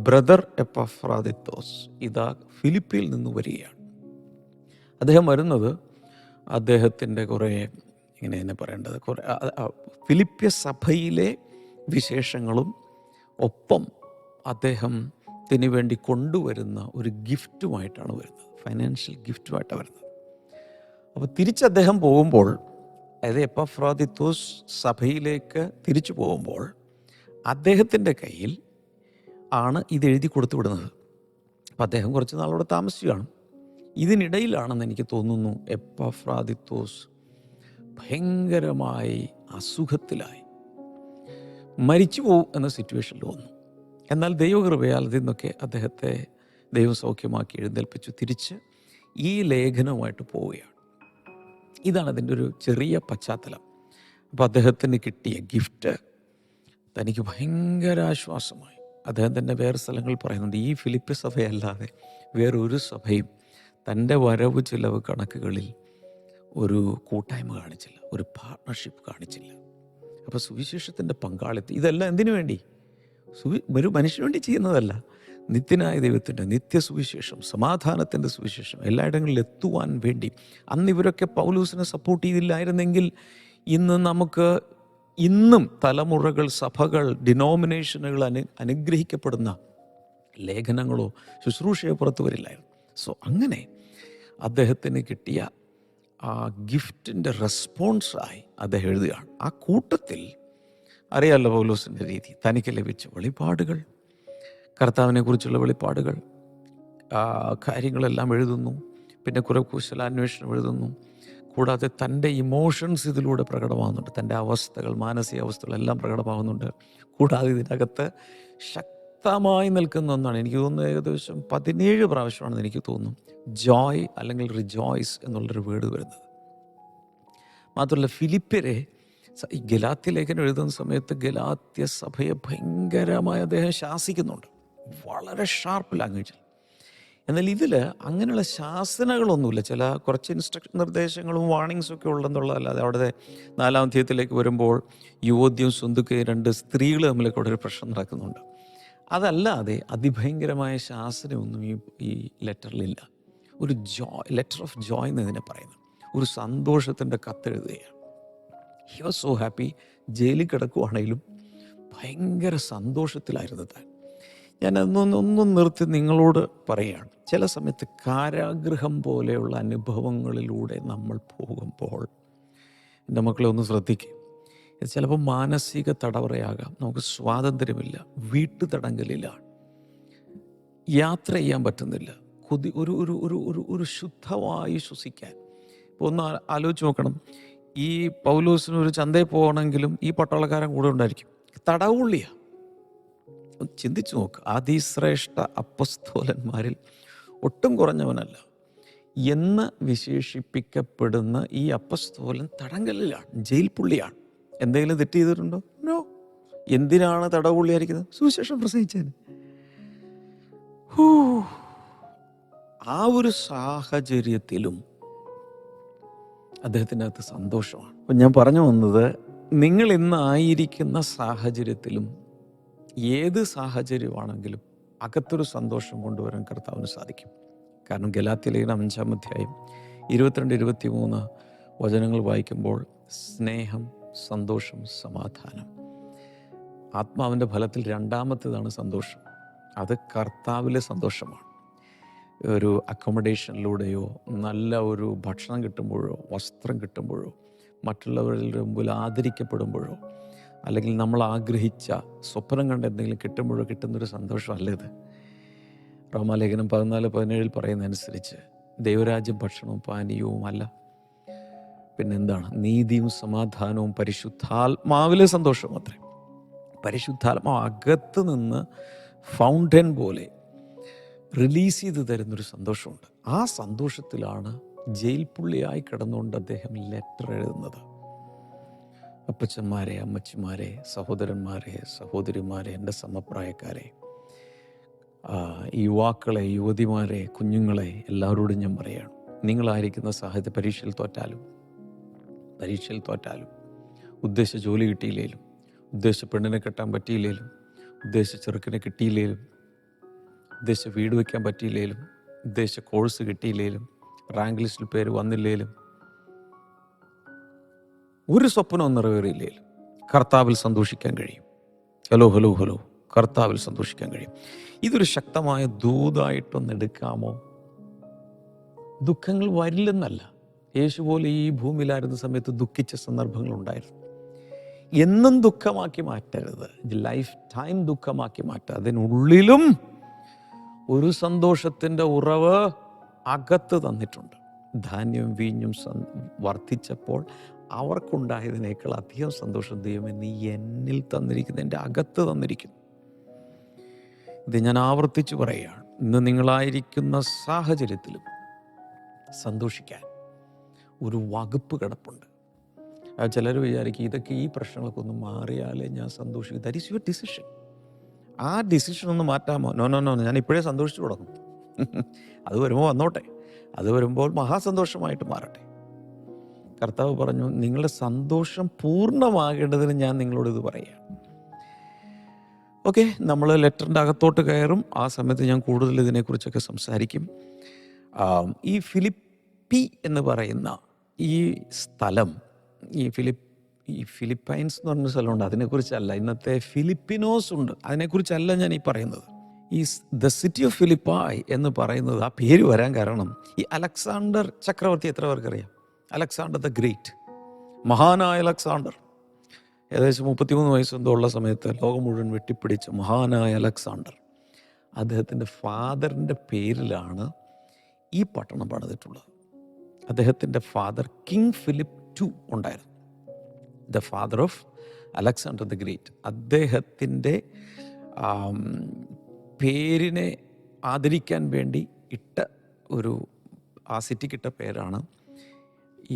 ബ്രദർ എപ്പഫ്രാദിത്തോസ് ഇതാ ഫിലിപ്പിയിൽ നിന്ന് വരികയാണ്. അദ്ദേഹം വരുന്നത് അദ്ദേഹത്തിൻ്റെ കുറേ, ഇങ്ങനെ തന്നെ പറയേണ്ടത്, കുറേ ഫിലിപ്പിയ സഭയിലെ വിശേഷങ്ങളും ഒപ്പം അദ്ദേഹത്തിന് വേണ്ടി കൊണ്ടുവരുന്ന ഒരു ഗിഫ്റ്റുമായിട്ടാണ് വരുന്നത്. ഫൈനാൻഷ്യൽ ഗിഫ്റ്റുമായിട്ടാണ് വരുന്നത്. അപ്പോൾ തിരിച്ച് അദ്ദേഹം പോകുമ്പോൾ, അതായത് എപ്പഫ്രാദിത്തോസ് സഭയിലേക്ക് തിരിച്ചു പോകുമ്പോൾ അദ്ദേഹത്തിൻ്റെ കയ്യിൽ ആണ് ഇത് എഴുതി കൊടുത്തു വിടുന്നത്. അപ്പം അദ്ദേഹം കുറച്ച് നാളോടെ താമസിക്കുകയാണ്. ഇതിനിടയിലാണെന്ന് എനിക്ക് തോന്നുന്നു എപ്പഫ്രാദിത്തോസ് ഭയങ്കരമായി അസുഖത്തിലായി, മരിച്ചു പോകും എന്ന സിറ്റുവേഷനിൽ വന്നു. എന്നാൽ ദൈവകൃപയാൽ അതിൽ നിന്നൊക്കെ അദ്ദേഹത്തെ ദൈവം സൗഖ്യമാക്കി എഴുന്നേൽപ്പിച്ചു. തിരിച്ച് ഈ ലേഖനവുമായിട്ട് പോവുകയാണ്. ഇതാണ് അതിൻ്റെ ഒരു ചെറിയ പശ്ചാത്തലം. അപ്പോൾ അദ്ദേഹത്തിന് കിട്ടിയ ഗിഫ്റ്റ് തനിക്ക് ഭയങ്കര ആശ്വാസമായി. അദ്ദേഹം തന്നെ വേറെ സ്ഥലങ്ങളിൽ പറയുന്നുണ്ട്, ഈ ഫിലിപ്പ് സഭയല്ലാതെ വേറൊരു സഭയും തൻ്റെ വരവ് ചിലവ് കണക്കുകളിൽ ഒരു കൂട്ടായ്മ കാണിച്ചില്ല, ഒരു പാർട്ട്ണർഷിപ്പ് കാണിച്ചില്ല. അപ്പോൾ സുവിശേഷത്തിൻ്റെ പങ്കാളിത്തം, ഇതെല്ലാം എന്തിനു വേണ്ടി? ഒരു മനുഷ്യന് വേണ്ടി ചെയ്യുന്നതല്ല, നിത്യനായ ദൈവത്തിൻ്റെ നിത്യസുവിശേഷം, സമാധാനത്തിൻ്റെ സുവിശേഷം എല്ലായിടങ്ങളിൽ എത്തുവാൻ വേണ്ടി. അന്ന് ഇവരൊക്കെ പൗലോസിനെ സപ്പോർട്ട് ചെയ്തില്ലായിരുന്നെങ്കിൽ ഇന്ന് നമുക്ക് ഇന്നും തലമുറകൾ, സഭകൾ, ഡിനോമിനേഷനുകൾ അനുഗ്രഹിക്കപ്പെടുന്ന ലേഖനങ്ങളോ ശുശ്രൂഷയോ പുറത്തു വരില്ലായിരുന്നു. സോ അങ്ങനെ അദ്ദേഹത്തിന് കിട്ടിയ ആ ഗിഫ്റ്റിൻ്റെ റെസ്പോൺസായി അദ്ദേഹം എഴുതുകയാണ്. ആ കൂട്ടത്തിൽ അറിയാമല്ലോ പൗലോസിൻ്റെ രീതി, തനിക്ക് ലഭിച്ച വെളിപ്പാടുകൾ, കർത്താവിനെക്കുറിച്ചുള്ള വെളിപ്പാടുകൾ, കാര്യങ്ങളെല്ലാം എഴുതുന്നു. പിന്നെ കുറെ കുശലാന്വേഷണം എഴുതുന്നു. കൂടാതെ തൻ്റെ ഇമോഷൻസ് ഇതിലൂടെ പ്രകടമാകുന്നുണ്ട്. തൻ്റെ അവസ്ഥകൾ, മാനസികാവസ്ഥകളെല്ലാം പ്രകടമാകുന്നുണ്ട്. കൂടാതെ ഇതിനകത്ത് ശക്തമായി നിൽക്കുന്ന ഒന്നാണ്, എനിക്ക് തോന്നുന്നു ഏകദേശം 17 പ്രാവശ്യമാണെന്ന് എനിക്ക് തോന്നുന്നു ജോയ് അല്ലെങ്കിൽ റിജോയ്സ് എന്നുള്ളൊരു വേർഡ് വരുന്നത്. മാത്രമല്ല ഫിലിപ്പിയരെ ഈ ഗലാത്യ ലേഖനം എഴുതുന്ന സമയത്ത് ഗലാത്യ സഭയെ ഭയങ്കരമായി അദ്ദേഹം ശാസിക്കുന്നുണ്ട്, വളരെ ഷാർപ്പ് ലാംഗ്വേജിൽ. എന്നാൽ ഇതിൽ അങ്ങനെയുള്ള ശാസനകളൊന്നുമില്ല. ചില കുറച്ച് നിർദ്ദേശങ്ങളും വാർണിങ്സും ഒക്കെ ഉള്ളതെന്നുള്ളതല്ലാതെ അവിടുത്തെ 4-ാം അധ്യായത്തിലേക്ക് വരുമ്പോൾ യുവതിയും സ്വന്തുക്കയും 2 സ്ത്രീകൾ തമ്മിലൊക്കെ അവിടെ ഒരു പ്രശ്നം നടക്കുന്നുണ്ട്. അതല്ലാതെ അതിഭയങ്കരമായ ശാസനയൊന്നും ഈ ലെറ്ററിലില്ല. ഒരു ലെറ്റർ ഓഫ് ജോയ് എന്നതിനെ പറയുന്നത്, ഒരു സന്തോഷത്തിൻ്റെ കത്തെഴുതുകയാണ്. He was so happy. ജയിലിൽ കിടക്കുവാണെങ്കിലും ഭയങ്കര സന്തോഷത്തിലായിരുന്നു താൻ. ഞാൻ ഒന്നും നിർത്തി നിങ്ങളോട് പറയുകയാണ്, ചില സമയത്ത് കാരാഗൃഹം പോലെയുള്ള അനുഭവങ്ങളിലൂടെ നമ്മൾ പോകുമ്പോൾ എൻ്റെ മക്കളെ ഒന്ന് ശ്രദ്ധിക്കുക. ഇത് ചിലപ്പോൾ മാനസിക തടവറയാകാം. നമുക്ക് സ്വാതന്ത്ര്യമില്ല, വീട്ടുതടങ്കലില്ല, യാത്ര ചെയ്യാൻ പറ്റുന്നില്ല, ഒരു ഒരു ഒരു ഒരു ഒരു ശുദ്ധവായു ശ്വസിക്കാൻ. ഇപ്പോൾ ഒന്ന് ആലോചിച്ച് നോക്കണം, ഈ പൗലോസിന് ഒരു ചന്തയിൽ പോകണമെങ്കിലും ഈ പട്ടാളക്കാരൻ കൂടെ ഉണ്ടായിരിക്കും. തടവുള്ളിയാണ്. ചിന്തിച്ചു നോക്ക്, അതിശ്രേഷ്ഠ അപ്പസ്തോലന്മാരിൽ ഒട്ടും കുറഞ്ഞവനല്ല എന്ന് വിശേഷിപ്പിക്കപ്പെടുന്ന ഈ അപ്പസ്തോലൻ തടങ്കലിലാണ്, ജയിൽ പുള്ളിയാണ്. എന്തെങ്കിലും തെറ്റ് ചെയ്തിട്ടുണ്ടോ? നോ. എന്തിനാണ് തടവുള്ളിയായിരിക്കുന്നത്? സുവിശേഷം പ്രസംഗിച്ചതിന്. ആ ഒരു സാഹചര്യത്തിലും അദ്ദേഹത്തിൻ്റെ അകത്ത് സന്തോഷമാണ്. അപ്പം ഞാൻ പറഞ്ഞു വന്നത്, നിങ്ങൾ ഇന്നായിരിക്കുന്ന സാഹചര്യത്തിലും ഏത് സാഹചര്യമാണെങ്കിലും അകത്തൊരു സന്തോഷം കൊണ്ടുവരാൻ കർത്താവിന് സാധിക്കും. കാരണം ഗലാത്യലേഖനം 5-ാം അധ്യായം 22-23 വചനങ്ങൾ വായിക്കുമ്പോൾ സ്നേഹം, സന്തോഷം, സമാധാനം, ആത്മാവിൻ്റെ ഫലത്തിൽ രണ്ടാമത്തേതാണ് സന്തോഷം. അത് കർത്താവിലെ സന്തോഷമാണ്. ഒരു അക്കോമഡേഷനിലൂടെയോ നല്ല ഒരു ഭക്ഷണം കിട്ടുമ്പോഴോ വസ്ത്രം കിട്ടുമ്പോഴോ മറ്റുള്ളവരുടെ മുമ്പിൽ ആദരിക്കപ്പെടുമ്പോഴോ അല്ലെങ്കിൽ നമ്മൾ ആഗ്രഹിച്ച സ്വപ്നം കണ്ട എന്തെങ്കിലും കിട്ടുമ്പോഴോ കിട്ടുന്നൊരു സന്തോഷമല്ല ഇത്. റോമാലേഖനം 14-17 പറയുന്നതനുസരിച്ച് ദൈവരാജ്യം ഭക്ഷണവും പാനീയവും അല്ല, പിന്നെന്താണ്? നീതിയും സമാധാനവും പരിശുദ്ധാത്മാവിലെ സന്തോഷവും അത്രേ. പരിശുദ്ധാത്മാവ് അകത്ത് നിന്ന് ഫൗണ്ടൻ പോലെ റിലീസ് ചെയ്ത് തരുന്നൊരു സന്തോഷമുണ്ട്. ആ സന്തോഷത്തിലാണ് ജയിൽ പുള്ളിയായി കിടന്നുകൊണ്ട് അദ്ദേഹം ലെറ്റർ എഴുതുന്നത്. അപ്പച്ചന്മാരെ, അമ്മച്ചിമാരെ, സഹോദരന്മാരെ, സഹോദരിമാരെ, എൻ്റെ സമപ്രായക്കാരെ, യുവാക്കളെ, യുവതിമാരെ, കുഞ്ഞുങ്ങളെ, എല്ലാവരോടും ഞാൻ പറയുകയാണ്, നിങ്ങളായിരിക്കുന്ന സാഹചര്യ പരീക്ഷയിൽ തോറ്റാലും ഉദ്ദേശിച്ച ജോലി കിട്ടിയില്ലേലും, ഉദ്ദേശിച്ച പെണ്ണിനെ കെട്ടാൻ പറ്റിയില്ലേലും, ഉദ്ദേശിച്ച ചെറുക്കിനെ കിട്ടിയില്ലേലും, ഉദ്ദേശിച്ച വീട് വയ്ക്കാൻ പറ്റിയില്ലേലും, ഉദ്ദേശിച്ച കോഴ്സ് കിട്ടിയില്ലേലും, റാങ്ക് ലിസ്റ്റിൽ പേര് വന്നില്ലേലും, ഒരു സ്വപ്നവും നിറവേറിയില്ലേലും കർത്താവിൽ സന്തോഷിക്കാൻ കഴിയും. ഹലോ, കർത്താവിൽ സന്തോഷിക്കാൻ കഴിയും. ഇതൊരു ശക്തമായ ദൂതായിട്ടൊന്ന് എടുക്കാമോ? ദുഃഖങ്ങൾ വരില്ലെന്നല്ല. യേശു പോലെ ഈ ഭൂമിയിലായിരുന്ന സമയത്ത് ദുഃഖിച്ച സന്ദർഭങ്ങളുണ്ടായിരുന്നു. എന്നും ദുഃഖമാക്കി മാറ്റരുത്, ലൈഫ് ടൈം ദുഃഖമാക്കി മാറ്റുക. അതിനുള്ളിലും ഒരു സന്തോഷത്തിൻ്റെ ഉറവ് അകത്ത് തന്നിട്ടുണ്ട്. ധാന്യവും വീഞ്ഞും വർദ്ധിച്ചപ്പോൾ അവർക്കുണ്ടായതിനേക്കാൾ അധികം സന്തോഷം ദൈവമേ നീ എന്നിൽ തന്നിരിക്കുന്നു, എൻ്റെ അകത്ത് തന്നിരിക്കുന്നു. ഇത് ഞാൻ ആവർത്തിച്ച് പറയുകയാണ്, ഇന്ന് നിങ്ങളായിരിക്കുന്ന സാഹചര്യത്തിലും സന്തോഷിക്കാൻ ഒരു വകുപ്പ് കിടപ്പുണ്ട്. ചിലർ വിചാരിക്കും ഇതൊക്കെ ഈ പ്രശ്നങ്ങളൊക്കെ ഒന്ന് മാറിയാലേ ഞാൻ സന്തോഷിക്കും. That is your decision. ആ ഡിസിഷൻ ഒന്ന് മാറ്റാമോ? നോ, ഞാൻ ഇപ്പോഴേ സന്തോഷിച്ചു തുടങ്ങും. അത് വരുമ്പോൾ വന്നോട്ടെ, അത് വരുമ്പോൾ മഹാസന്തോഷമായിട്ട് മാറട്ടെ. കർത്താവ് പറഞ്ഞു, നിങ്ങളുടെ സന്തോഷം പൂർണ്ണമാകേണ്ടതിന് ഞാൻ നിങ്ങളോട് ഇത് പറയാം. ഓക്കെ, നമ്മൾ ലെറ്ററിൻ്റെ അകത്തോട്ട് കയറും. ആ സമയത്ത് ഞാൻ കൂടുതൽ ഇതിനെക്കുറിച്ചൊക്കെ സംസാരിക്കും. ഈ ഫിലിപ്പി എന്ന് പറയുന്ന ഈ സ്ഥലം, ഈ ഫിലിപ്പൈൻസ് എന്ന് പറഞ്ഞ സ്ഥലമുണ്ട്, അതിനെക്കുറിച്ചല്ല. ഇന്നത്തെ ഫിലിപ്പിനോസ് ഉണ്ട്, അതിനെക്കുറിച്ചല്ല ഞാൻ ഈ പറയുന്നത്. ഈ ദ സിറ്റി ഓഫ് ഫിലിപ്പായ് എന്ന് പറയുന്നത്, ആ പേര് വരാൻ കാരണം ഈ അലക്സാണ്ടർ ചക്രവർത്തി, എത്ര പേർക്കറിയാം? അലക്സാണ്ടർ ദ ഗ്രേറ്റ്, മഹാനായ അലക്സാണ്ടർ, ഏകദേശം 33 വയസ്സെന്തോ ഉള്ള സമയത്ത് ലോകം മുഴുവൻ വെട്ടിപ്പിടിച്ച മഹാനായ അലക്സാണ്ടർ, അദ്ദേഹത്തിൻ്റെ ഫാദറിൻ്റെ പേരിലാണ് ഈ പട്ടണം പണിതിട്ടുള്ളത്. അദ്ദേഹത്തിൻ്റെ ഫാദർ കിങ് ഫിലിപ്പ് II ഉണ്ടായിരുന്നു, the father of Alexander the great. അദ്ദേഹത്തിൻ്റെ പേരിനെ ആദരിക്കാൻ വേണ്ടി ഇട്ട ആ സിറ്റിക്കിട്ട പേരാണ്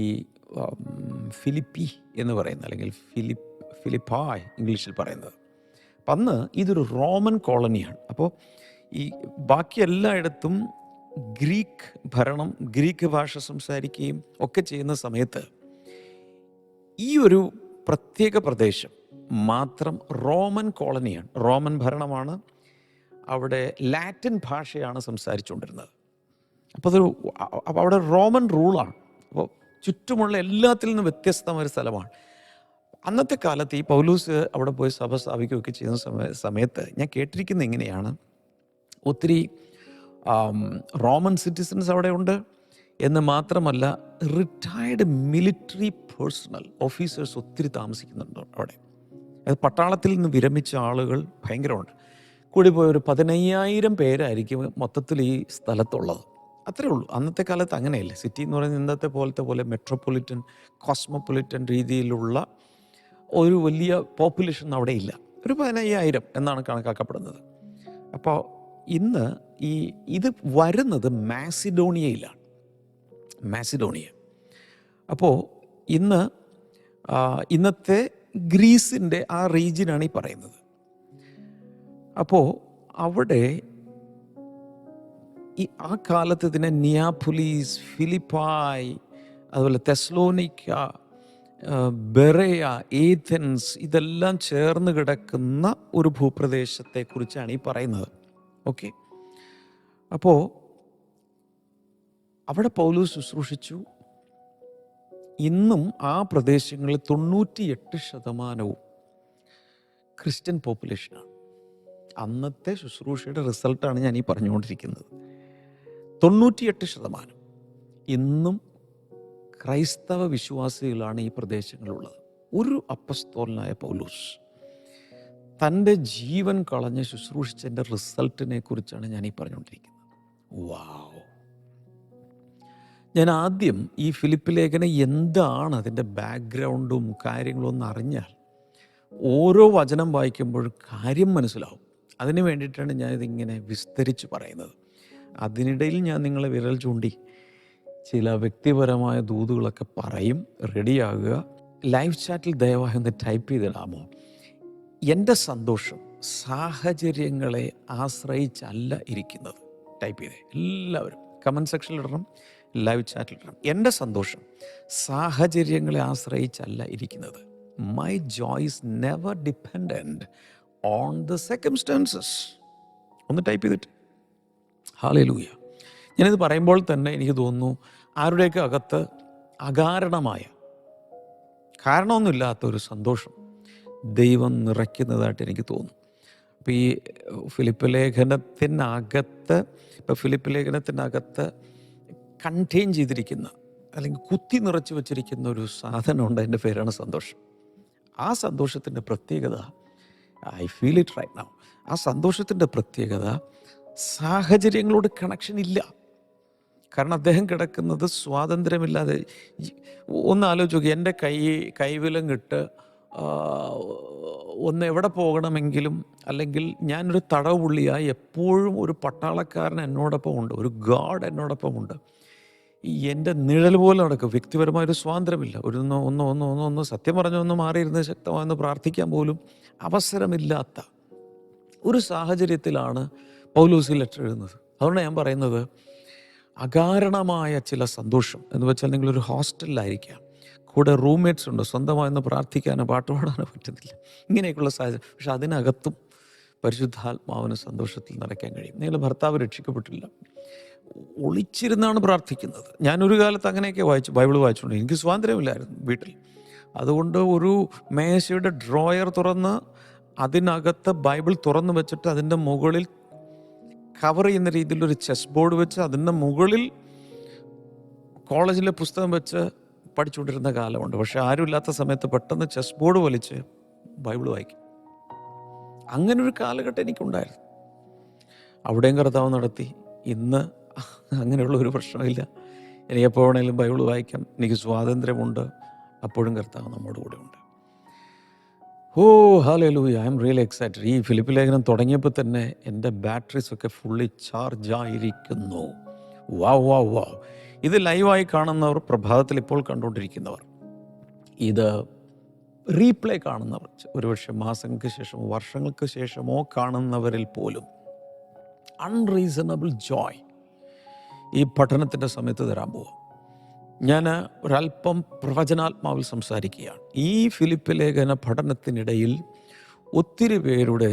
ഈ ഫിലിപ്പി എന്ന് പറയുന്നത്, അല്ലെങ്കിൽ ഫിലിപ്പായ് ഇംഗ്ലീഷിൽ പറയുന്നത്. അപ്പം അന്ന് ഇതൊരു റോമൻ കോളനിയാണ്. അപ്പോൾ ഈ ബാക്കി എല്ലായിടത്തും ഗ്രീക്ക് ഭരണം, ഗ്രീക്ക് ഭാഷ സംസാരിക്കുകയും ഒക്കെ ചെയ്യുന്ന സമയത്ത് ഈ ഒരു പ്രത്യേക പ്രദേശം മാത്രം റോമൻ കോളനിയാണ്, റോമൻ ഭരണമാണ്. അവിടെ ലാറ്റിൻ ഭാഷയാണ് സംസാരിച്ചുകൊണ്ടിരുന്നത്. അപ്പോൾ അവിടെ റോമൻ റൂളാണ്. അപ്പോൾ ചുറ്റുമുള്ള എല്ലാത്തിൽ നിന്നും വ്യത്യസ്തമായ സ്ഥലമാണ്. അന്നത്തെ കാലത്ത് ഈ പൗലൂസ് അവിടെ പോയി സഭ സ്ഥാപിക്കുകയൊക്കെ ചെയ്യുന്ന സമയത്ത് ഞാൻ കേട്ടിരിക്കുന്നത് ഇങ്ങനെയാണ്, ഒത്തിരി റോമൻ സിറ്റിസൺസ് അവിടെ ഉണ്ട് എന്ന് മാത്രമല്ല റിട്ടയർഡ് മിലിറ്ററി പേഴ്സണൽ ഓഫീസേഴ്സ് ഒത്തിരി താമസിക്കുന്നുണ്ട് അവിടെ. അത് പട്ടാളത്തിൽ നിന്ന് വിരമിച്ച ആളുകൾ ഭയങ്കരമുണ്ട്. കൂടി പോയ ഒരു 15,000 പേരായിരിക്കും മൊത്തത്തിൽ ഈ സ്ഥലത്തുള്ളത്. അത്രേ ഉള്ളൂ. അന്നത്തെ കാലത്ത് അങ്ങനെയല്ല. സിറ്റി എന്ന് പറയുന്നത് ഇന്നത്തെ പോലെ മെട്രോപൊളിറ്റൻ കോസ്മോപൊളിറ്റൻ രീതിയിലുള്ള ഒരു വലിയ പോപ്പുലേഷൻ അവിടെ ഇല്ല. ഒരു 15,000 എന്നാണ് കണക്കാക്കപ്പെടുന്നത്. അപ്പോൾ ഇന്ന് ഇത് വരുന്നത് മാസിഡോണിയയിലാണ്. മാസിഡോണിയ. അപ്പോൾ ഇന്നത്തെ ഗ്രീസിൻ്റെ ആ റീജിയനാണ് ഈ പറയുന്നത്. അപ്പോൾ അവിടെ ആ കാലത്ത് ഇതിനെ നിയാപൊലീസ്, ഫിലിപ്പായി, അതുപോലെ തെസ്ലോനിക്ക, ബെറയ, ഏഥൻസ് ഇതെല്ലാം ചേർന്ന് കിടക്കുന്ന ഒരു ഭൂപ്രദേശത്തെക്കുറിച്ചാണ് ഈ പറയുന്നത്. ഓക്കെ. അപ്പോൾ അവിടെ പൗലോസ് ശുശ്രൂഷിച്ചു. ഇന്നും ആ പ്രദേശങ്ങളിൽ 98% ക്രിസ്ത്യൻ പോപ്പുലേഷനാണ്. അന്നത്തെ ശുശ്രൂഷയുടെ റിസൾട്ടാണ് ഞാൻ ഈ പറഞ്ഞുകൊണ്ടിരിക്കുന്നത്. 98% ഇന്നും ക്രൈസ്തവ വിശ്വാസികളാണ് ഈ പ്രദേശങ്ങളിലുള്ളത്. ഒരു അപ്പസ്തോലനായ പൗലോസ് തൻ്റെ ജീവൻ കളഞ്ഞ് ശുശ്രൂഷിച്ചതിൻ്റെ റിസൾട്ടിനെ കുറിച്ചാണ് ഞാൻ ഈ പറഞ്ഞുകൊണ്ടിരിക്കുന്നത്. വാവ്! ഞാൻ ആദ്യം ഈ ഫിലിപ്പ് ലേഖനം എന്താണ് അതിൻ്റെ ബാക്ക്ഗ്രൗണ്ടും കാര്യങ്ങളും ഒന്ന് അറിഞ്ഞാൽ ഓരോ വചനം വായിക്കുമ്പോഴും കാര്യം മനസ്സിലാവും. അതിന് വേണ്ടിയിട്ടാണ് ഞാനിതിങ്ങനെ വിസ്തരിച്ച് പറയുന്നത്. അതിനിടയിൽ ഞാൻ നിങ്ങളെ വിരൽ ചൂണ്ടി ചില വ്യക്തിപരമായ ദൂതുകളൊക്കെ പറയും. റെഡിയാകുക. ലൈവ് ചാറ്റിൽ ദയവായി ഒന്ന് ടൈപ്പ് ചെയ്തിടാമോ? എൻ്റെ സന്തോഷം സാഹചര്യങ്ങളെ ആശ്രയിച്ചല്ല ഇരിക്കുന്നത്. ടൈപ്പ് ചെയ്തേ എല്ലാവരും. കമൻറ്റ് സെക്ഷനിൽ ഇടണം, ലൈവ് ചാറ്റിൽ ഇടണം. എൻ്റെ സന്തോഷം സാഹചര്യങ്ങളെ ആശ്രയിച്ചല്ല ഇരിക്കുന്നത്. My Joy is never dependent on the circumstances. ഒന്ന് ടൈപ്പ് ചെയ്തിട്ട്. ഹല്ലേലൂയ. ഞാനിത് പറയുമ്പോൾ തന്നെ എനിക്ക് തോന്നുന്നു ആരുടെയൊക്കെ അകത്ത് അകാരണമായ കാരണമൊന്നുമില്ലാത്തൊരു സന്തോഷം ദൈവം നിറയ്ക്കുന്നതായിട്ട് എനിക്ക് തോന്നുന്നു. അപ്പോൾ ഈ ഫിലിപ്പ് ലേഖനത്തിനകത്ത് കണ്ടെയ്ൻ ചെയ്തിരിക്കുന്ന അല്ലെങ്കിൽ കുത്തി നിറച്ച് വെച്ചിരിക്കുന്ന ഒരു സാധനമുണ്ട്. അതിൻ്റെ പേരാണ് സന്തോഷം. ആ സന്തോഷത്തിൻ്റെ പ്രത്യേകത, I feel it right now, ആ സന്തോഷത്തിൻ്റെ പ്രത്യേകത സാഹചര്യങ്ങളോട് കണക്ഷൻ ഇല്ല. കാരണം അദ്ദേഹം കിടക്കുന്നത് സ്വാതന്ത്ര്യമില്ലാതെ. ഒന്ന് ആലോചിച്ച് നോക്കി, എൻ്റെ കൈവിലങ്ങിട്ട് ഒന്ന് എവിടെ പോകണമെങ്കിലും, അല്ലെങ്കിൽ ഞാനൊരു തടവുള്ളിയായി എപ്പോഴും ഒരു പട്ടാളക്കാരൻ എന്നോടൊപ്പം ഉണ്ട്, ഒരു ഗാർഡ് എന്നോടൊപ്പം ഉണ്ട്. എൻ്റെ നിഴൽ പോലെ നടക്കും. വ്യക്തിപരമായൊരു സ്വാതന്ത്ര്യമില്ല. ഒന്ന് സത്യം പറഞ്ഞൊന്ന് മാറിയിരുന്ന് ശക്തമായെന്ന് പ്രാർത്ഥിക്കാൻ പോലും അവസരമില്ലാത്ത ഒരു സാഹചര്യത്തിലാണ് പൗലോസ് ലെറ്റർ എഴുതുന്നത്. അതുകൊണ്ട് ഞാൻ പറയുന്നത് അകാരണമായ ചില സന്തോഷം എന്ന് വെച്ചാൽ നിങ്ങളൊരു ഹോസ്റ്റലിലായിരിക്കാം, കൂടെ റൂംമേറ്റ്സ് ഉണ്ട്, സ്വന്തമായെന്ന് പ്രാർത്ഥിക്കാനോ പാട്ടുപാടാനോ പറ്റുന്നില്ല, ഇങ്ങനെയൊക്കെയുള്ള സാഹചര്യം. പക്ഷെ അതിനകത്തും പരിശുദ്ധാത്മാവിന് സന്തോഷത്തിൽ നിറയ്ക്കാൻ കഴിയും. നിങ്ങളുടെ ഭർത്താവ് രക്ഷിക്കപ്പെട്ടില്ല, ഒളിച്ചിരുന്നാണ് പ്രാർത്ഥിക്കുന്നത്. ഞാനൊരു കാലത്ത് അങ്ങനെയൊക്കെ ബൈബിൾ വായിച്ചുകൊണ്ട് എനിക്ക് സ്വാതന്ത്ര്യമില്ലായിരുന്നു വീട്ടിൽ. അതുകൊണ്ട് ഒരു മേശയുടെ ഡ്രോയർ തുറന്ന് അതിനകത്ത് ബൈബിൾ തുറന്ന് വെച്ചിട്ട് അതിൻ്റെ മുകളിൽ കവർ ചെയ്യുന്ന രീതിയിലൊരു ചെസ് ബോർഡ് വെച്ച് അതിൻ്റെ മുകളിൽ കോളേജിലെ പുസ്തകം വെച്ച് പഠിച്ചുകൊണ്ടിരുന്ന കാലമുണ്ട്. പക്ഷെ ആരുമില്ലാത്ത സമയത്ത് പെട്ടെന്ന് ചെസ് ബോർഡ് വലിച്ച് ബൈബിൾ വായിക്കും. അങ്ങനൊരു കാലഘട്ടം എനിക്കുണ്ടായിരുന്നു. അവിടെയും കർത്താവ് നടത്തി. ഇന്ന് അങ്ങനെയുള്ള ഒരു പ്രശ്നമില്ല. എനിക്ക് എപ്പോൾ വേണമെങ്കിലും ബൈബിൾ വായിക്കാം. എനിക്ക് സ്വാതന്ത്ര്യമുണ്ട്. അപ്പോഴും കർത്താവ് നമ്മുടെ കൂടെ ഉണ്ട്. Oh hallelujah, I'm really excited. ഈ ഫിലിപ്പ് ലേഖനം തുടങ്ങിയപ്പോൾ തന്നെ എൻ്റെ ബാറ്ററീസ് ഒക്കെ ഫുള്ളി ചാർജായിരിക്കുന്നു. വാവ്. ഇത് ലൈവായി കാണുന്നവർ, പ്രഭാതത്തിൽ ഇപ്പോൾ കണ്ടുകൊണ്ടിരിക്കുന്നവർ, ഇത് റീപ്ലേ കാണുന്നവർ, ഒരുപക്ഷെ മാസങ്ങൾക്ക് ശേഷമോ വർഷങ്ങൾക്ക് ശേഷമോ കാണുന്നവരിൽ പോലും അൺറീസണബിൾ ജോയ് ഈ പഠനത്തിൻ്റെ സമയത്ത് തരാൻ പോവാം. ഞാൻ ഒരല്പം പ്രവചനാത്മാവിൽ സംസാരിക്കുകയാണ്. ഈ ഫിലിപ്പ് ലേഖന പഠനത്തിനിടയിൽ ഒത്തിരി പേരുടെ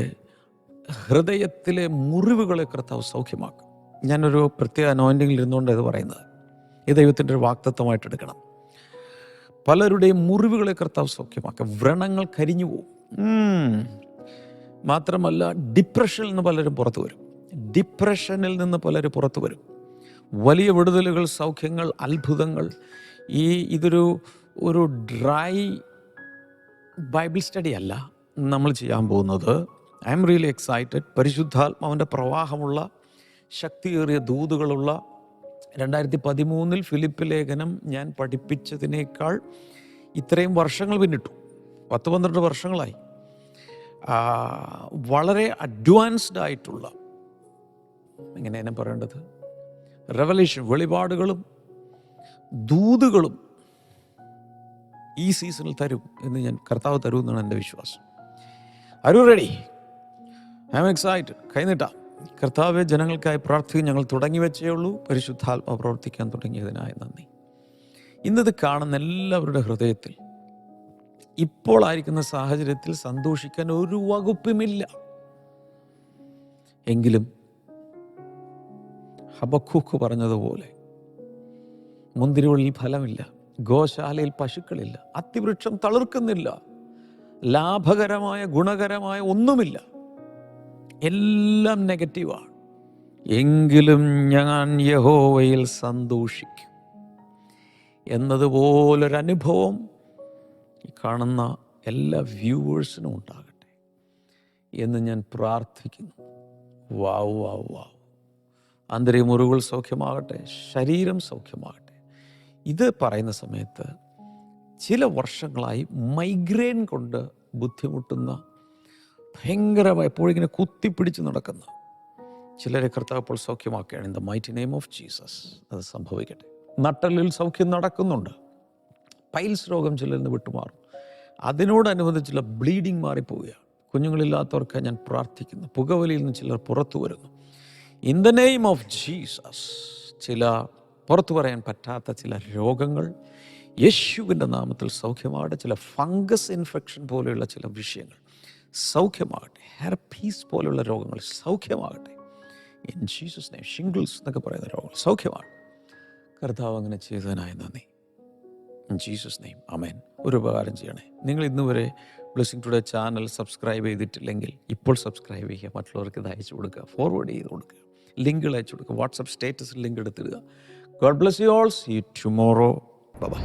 ഹൃദയത്തിലെ മുറിവുകളെ കർത്താവ് സൗഖ്യമാക്കും. ഞാനൊരു പ്രത്യേക അനോയിൻറ്റിങ്ങിൽ ഇരുന്നുകൊണ്ട് ഇത് പറയുന്നത്, ഈ ദൈവത്തിൻ്റെ ഒരു വാഗ്ദത്തമായിട്ട് എടുക്കണം. പലരുടെയും മുറിവുകളെ കർത്താവ് സൗഖ്യമാക്കും. വ്രണങ്ങൾ കരിഞ്ഞു പോവും. മാത്രമല്ല, ഡിപ്രഷനിൽ നിന്ന് പലരും പുറത്തു വരും. ഡിപ്രഷനിൽ നിന്ന് പലരും പുറത്തു വരും. വലിയ വിടുതലുകൾ, സൗഖ്യങ്ങൾ, അത്ഭുതങ്ങൾ. ഇതൊരു ഡ്രൈ ബൈബിൾ സ്റ്റഡി അല്ല നമ്മൾ ചെയ്യാൻ പോകുന്നത്. I M really excited. പരിശുദ്ധാത്മാവിൻ്റെ പ്രവാഹമുള്ള ശക്തിയേറിയ ദൂതുകളുള്ള 2013 ഫിലിപ്പ് ലേഖനം ഞാൻ പഠിപ്പിച്ചതിനേക്കാൾ ഇത്രയും വർഷങ്ങൾ പിന്നിട്ടു. 10-12 വർഷങ്ങളായി. വളരെ അഡ്വാൻസ്ഡ് ആയിട്ടുള്ള, എങ്ങനെയാണ് പറയേണ്ടത്, റെവലേഷൻ, വെളിപാടുകളും ദൂതുകളും ഈ സീസണിൽ തരും എന്ന് കർത്താവ് തരുമെന്നാണ് എൻ്റെ വിശ്വാസം. Are you ready? I am excited. കൈനീട്ടാം. കർത്താവെ, ജനങ്ങൾക്കായി പ്രാർത്ഥിക്കും. ഞങ്ങൾ തുടങ്ങി വെച്ചേ ഉള്ളൂ. പരിശുദ്ധാത്മ പ്രവർത്തിക്കാൻ തുടങ്ങിയതിനായി നന്ദി. ഇന്നത് കാണുന്ന എല്ലാവരുടെ ഹൃദയത്തിൽ ഇപ്പോൾ ആയിരിക്കുന്ന സാഹചര്യത്തിൽ സന്തോഷിക്കാൻ ഒരു വകുപ്പുമില്ല. എങ്കിലും ഹബക്കൂക്ക് പറഞ്ഞതുപോലെ, മുന്തിരിവള്ളിൽ ഫലമില്ല, ഗോശാലയിൽ പശുക്കളില്ല, അത്തിവൃക്ഷം തളിർക്കുന്നില്ല, ലാഭകരമായ ഗുണകരമായ ഒന്നുമില്ല, എല്ലാം നെഗറ്റീവാണ്. എങ്കിലും ഞാൻ യഹോവയിൽ സന്തോഷിക്കും എന്നതുപോലൊരനുഭവം ഈ കാണുന്ന എല്ലാ വ്യൂവേഴ്സിനും ഉണ്ടാകട്ടെ എന്ന് ഞാൻ പ്രാർത്ഥിക്കുന്നു. വാവ് വാവ് വാവ്. ആന്തരിക മുറിവുകൾ സൗഖ്യമാകട്ടെ, ശരീരം സൗഖ്യമാകട്ടെ. ഇത് പറയുന്ന സമയത്ത് ചില വർഷങ്ങളായി മൈഗ്രെയിൻ കൊണ്ട് ബുദ്ധിമുട്ടുന്ന, ഭയങ്കരമായി എപ്പോഴും ഇങ്ങനെ കുത്തിപ്പിടിച്ച് നടക്കുന്ന ചിലരെ കർത്താവ് ഇപ്പോൾ സൗഖ്യമാക്കുകയാണ്. In the mighty name of Jesus അത് സംഭവിക്കട്ടെ. നട്ടലിൽ സൗഖ്യം നടക്കുന്നുണ്ട്. പൈൽസ് രോഗം ചിലരിൽ നിന്ന് വിട്ടുമാറും. അതിനോടനുബന്ധിച്ചുള്ള ബ്ലീഡിങ് മാറിപ്പോവുകയാണ്. കുഞ്ഞുങ്ങളില്ലാത്തവർക്ക് ഞാൻ പ്രാർത്ഥിക്കുന്നു. പുകവലിയിൽ നിന്ന് ചിലർ പുറത്തു വരുന്നു. In the name of Jesus ചില പുറത്തു പറയാൻ പറ്റാത്ത ചില രോഗങ്ങൾ യേശുവിൻ്റെ നാമത്തിൽ സൗഖ്യമാകട്ടെ. ചില ഫംഗസ് ഇൻഫെക്ഷൻ പോലെയുള്ള ചില വിഷയങ്ങൾ സൗഖ്യമാകട്ടെ. ഹെർപീസ് പോലെയുള്ള രോഗങ്ങൾ സൗഖ്യമാകട്ടെ. In Jesus name. ഷിംഗിൾസ് എന്നൊക്കെ പറയുന്ന രോഗങ്ങൾ സൗഖ്യമാണ്. കർത്താവ് അങ്ങനെ ചെയ്തതിനായി നന്ദി. ഇൻ ജീസസ് നെയിം ആമേൻ. ഒരു ഉപകാരം ചെയ്യണേ. നിങ്ങൾ ഇന്നുവരെ ബ്ലെസ്സിംഗ് ടുഡേ ചാനൽ സബ്സ്ക്രൈബ് ചെയ്തിട്ടില്ലെങ്കിൽ ഇപ്പോൾ സബ്സ്ക്രൈബ് ചെയ്യുക. മറ്റുള്ളവർക്ക് ഇത് അയച്ചു കൊടുക്കുക, ഫോർവേഡ് ചെയ്ത് കൊടുക്കുക, ലിങ്കുകൾ അയച്ചു കൊടുക്കുക, വാട്സപ്പ് സ്റ്റേറ്റസിൽ ലിങ്ക് എടുത്തിടുക. God bless you all. See you tomorrow. Bye by.